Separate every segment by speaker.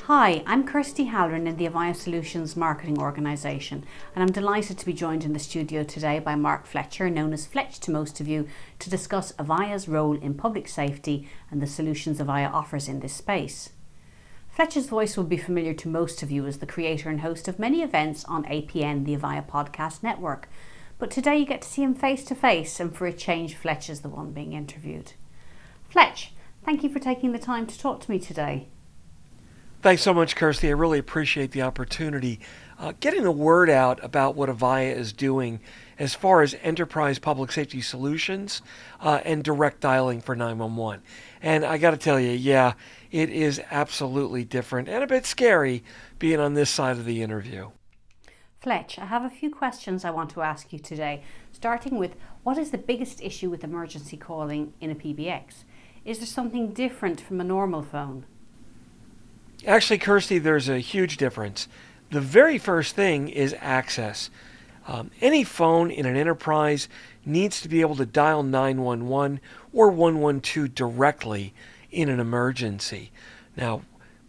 Speaker 1: Hi, I'm Kirsty Halloran in the Avaya Solutions Marketing Organisation, and I'm delighted to be joined in the studio today by Mark Fletcher, known as Fletch to most of you, to discuss Avaya's role in public safety and the solutions Avaya offers in this space. Fletcher's voice will be familiar to most of you as the creator and host of many events on APN, the Avaya Podcast Network. But today you get to see him face to face, and for a change, Fletch is the one being interviewed. Fletch, thank you for taking the time to talk to me today.
Speaker 2: Thanks so much, Kirsty. I really appreciate the opportunity. Getting the word out about what Avaya is doing as far as enterprise public safety solutions and direct dialing for 911. And I got to tell you, yeah, it is absolutely different and a bit scary being on this side of the interview.
Speaker 1: Fletch, I have a few questions I want to ask you today, starting with what is the biggest issue with emergency calling in a PBX? Is there something different from a normal phone?
Speaker 2: Actually, Kirsty, there's a huge difference. The very first thing is access. Any phone in an enterprise needs to be able to dial 911 or 112 directly in an emergency. Now,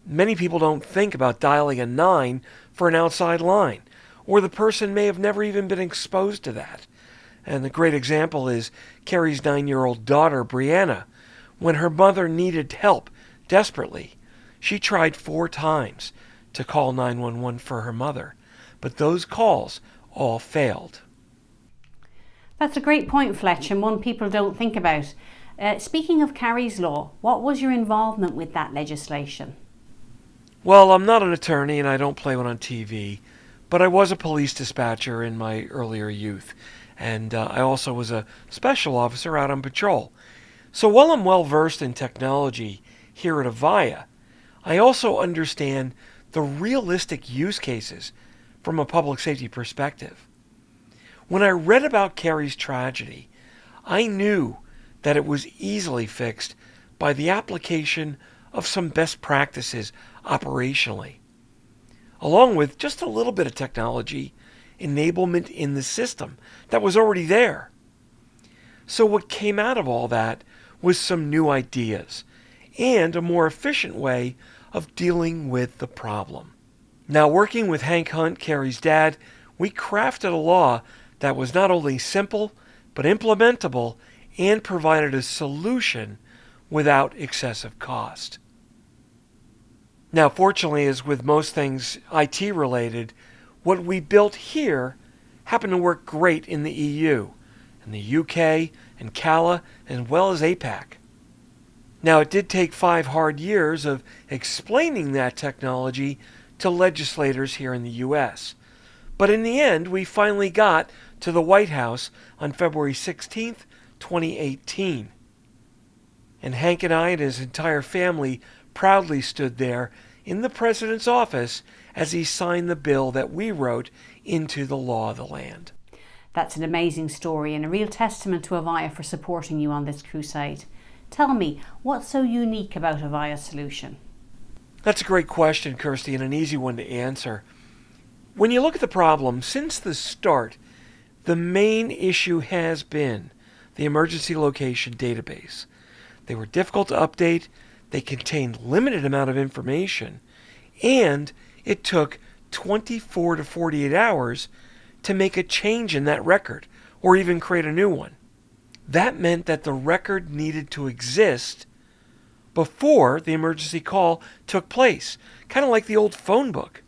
Speaker 2: many people don't think about dialing a 9 for an outside line, or the person may have never even been exposed to that. And the great example is Kari's 9-year-old daughter, Brianna. When her mother needed help desperately, she tried 4 times to call 911 for her mother, but those calls all failed.
Speaker 1: That's a great point, Fletch, and one people don't think about. Speaking of Kari's law, what was your involvement with that legislation?
Speaker 2: Well, I'm not an attorney and I don't play one on TV, but I was a police dispatcher in my earlier youth, and I also was a special officer out on patrol. So while I'm well versed in technology here at Avaya, I also understand the realistic use cases from a public safety perspective. When I read about Kari's tragedy, I knew that it was easily fixed by the application of some best practices operationally, along with just a little bit of technology enablement in the system that was already there. So what came out of all that was some new ideas and a more efficient way of dealing with the problem. Now, working with Hank Hunt, Kari's dad, we crafted a law that was not only simple, but implementable and provided a solution without excessive cost. Now, fortunately, as with most things IT related, what we built here happened to work great in the EU, in the UK, and CALA, as well as APAC. Now, it did take 5 hard years of explaining that technology to legislators here in the U.S. But in the end, we finally got to the White House on February 16th, 2018. And Hank and I and his entire family proudly stood there in the president's office as he signed the bill that we wrote into the law of the land.
Speaker 1: That's an amazing story and a real testament to Avaya for supporting you on this crusade. Tell me, what's so unique about Avaya Solution?
Speaker 2: That's a great question, Kirsty, and an easy one to answer. When you look at the problem, since the start, the main issue has been the emergency location database. They were difficult to update, they contained limited amount of information, and it took 24 to 48 hours to make a change in that record, or even create a new one. That meant that the record needed to exist before the emergency call took place, kind of like the old phone book,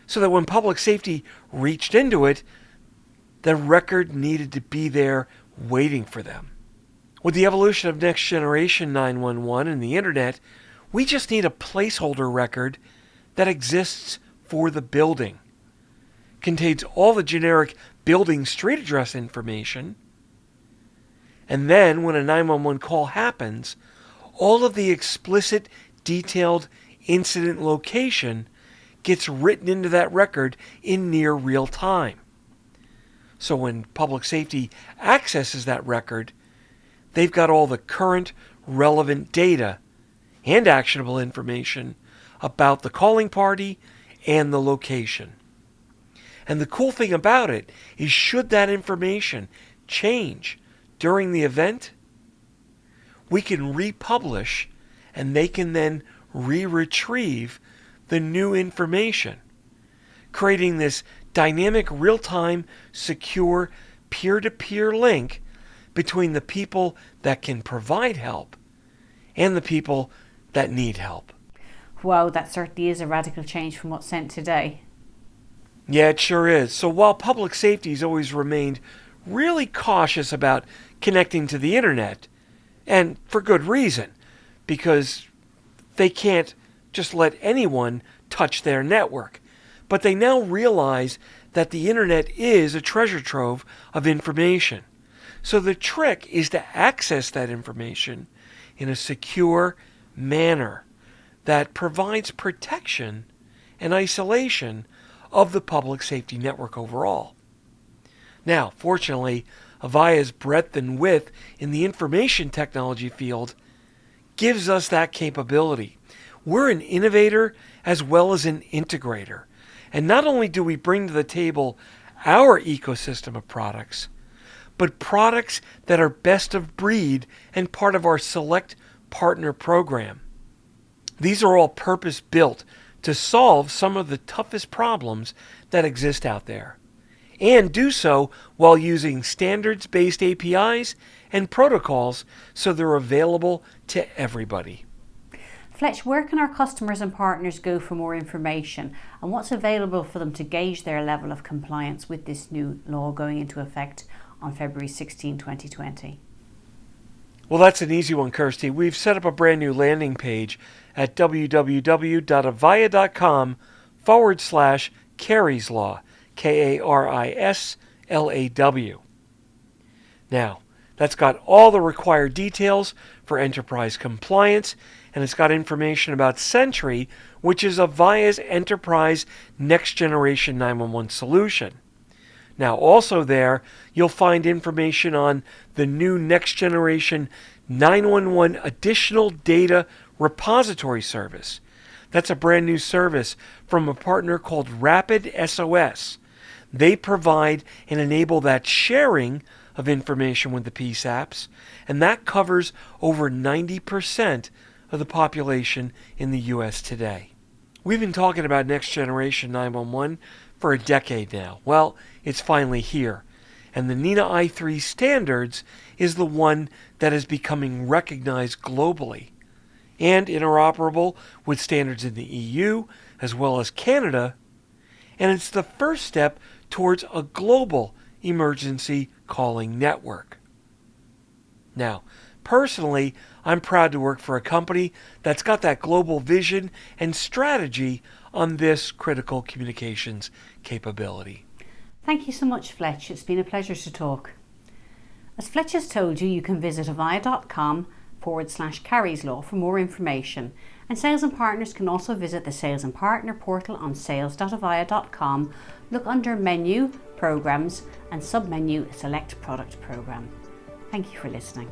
Speaker 2: so that when public safety reached into it, the record needed to be there waiting for them. With the evolution of next generation 911 and the internet, we just need a placeholder record that exists for the building, contains all the generic building street address information, and then when a 911 call happens, all of the explicit, detailed incident location gets written into that record in near real time. So when public safety accesses that record, they've got all the current, relevant data and actionable information about the calling party and the location. And the cool thing about it is, should that information change during the event, we can republish and they can then re-retrieve the new information, creating this dynamic, real-time, secure, peer-to-peer link between the people that can provide help and the people that need help.
Speaker 1: Wow, that certainly is a radical change from what's sent today.
Speaker 2: Yeah, it sure is. So while public safety has always remained really cautious about connecting to the internet, and for good reason, because they can't just let anyone touch their network. But they now realize that the internet is a treasure trove of information. So the trick is to access that information in a secure manner that provides protection and isolation of the public safety network overall. Now, fortunately, Avaya's breadth and width in the information technology field gives us that capability. We're an innovator as well as an integrator. And not only do we bring to the table our ecosystem of products, but products that are best of breed and part of our select partner program. These are all purpose-built to solve some of the toughest problems that exist out there, and do so while using standards-based APIs and protocols so they're available to everybody.
Speaker 1: Fletch, where can our customers and partners go for more information, and what's available for them to gauge their level of compliance with this new law going into effect on February 16, 2020?
Speaker 2: Well, that's an easy one, Kirsty. We've set up a brand new landing page at www.avaya.com/Kari's Law, Karislaw. Now, that's got all the required details for enterprise compliance, and it's got information about Sentry, which is Avaya's enterprise next generation 911 solution. Now, also there, you'll find information on the new next generation 911 additional data repository service. That's a brand new service from a partner called Rapid SOS. They provide and enable that sharing of information with the PSAPs, and that covers over 90% of the population in the U.S. today. We've been talking about next generation 911 for a decade now. Well, it's finally here. And the NENA i3 standards is the one that is becoming recognized globally and interoperable with standards in the EU as well as Canada. And it's the first step towards a global emergency calling network. Now, personally, I'm proud to work for a company that's got that global vision and strategy on this critical communications capability.
Speaker 1: Thank you so much, Fletch. It's been a pleasure to talk. As Fletch has told you, you can visit avaya.com/Kari's Law for more information. And sales and partners can also visit the Sales and Partner portal on sales.avaya.com, look under Menu, Programs, and submenu Select Product Program. Thank you for listening.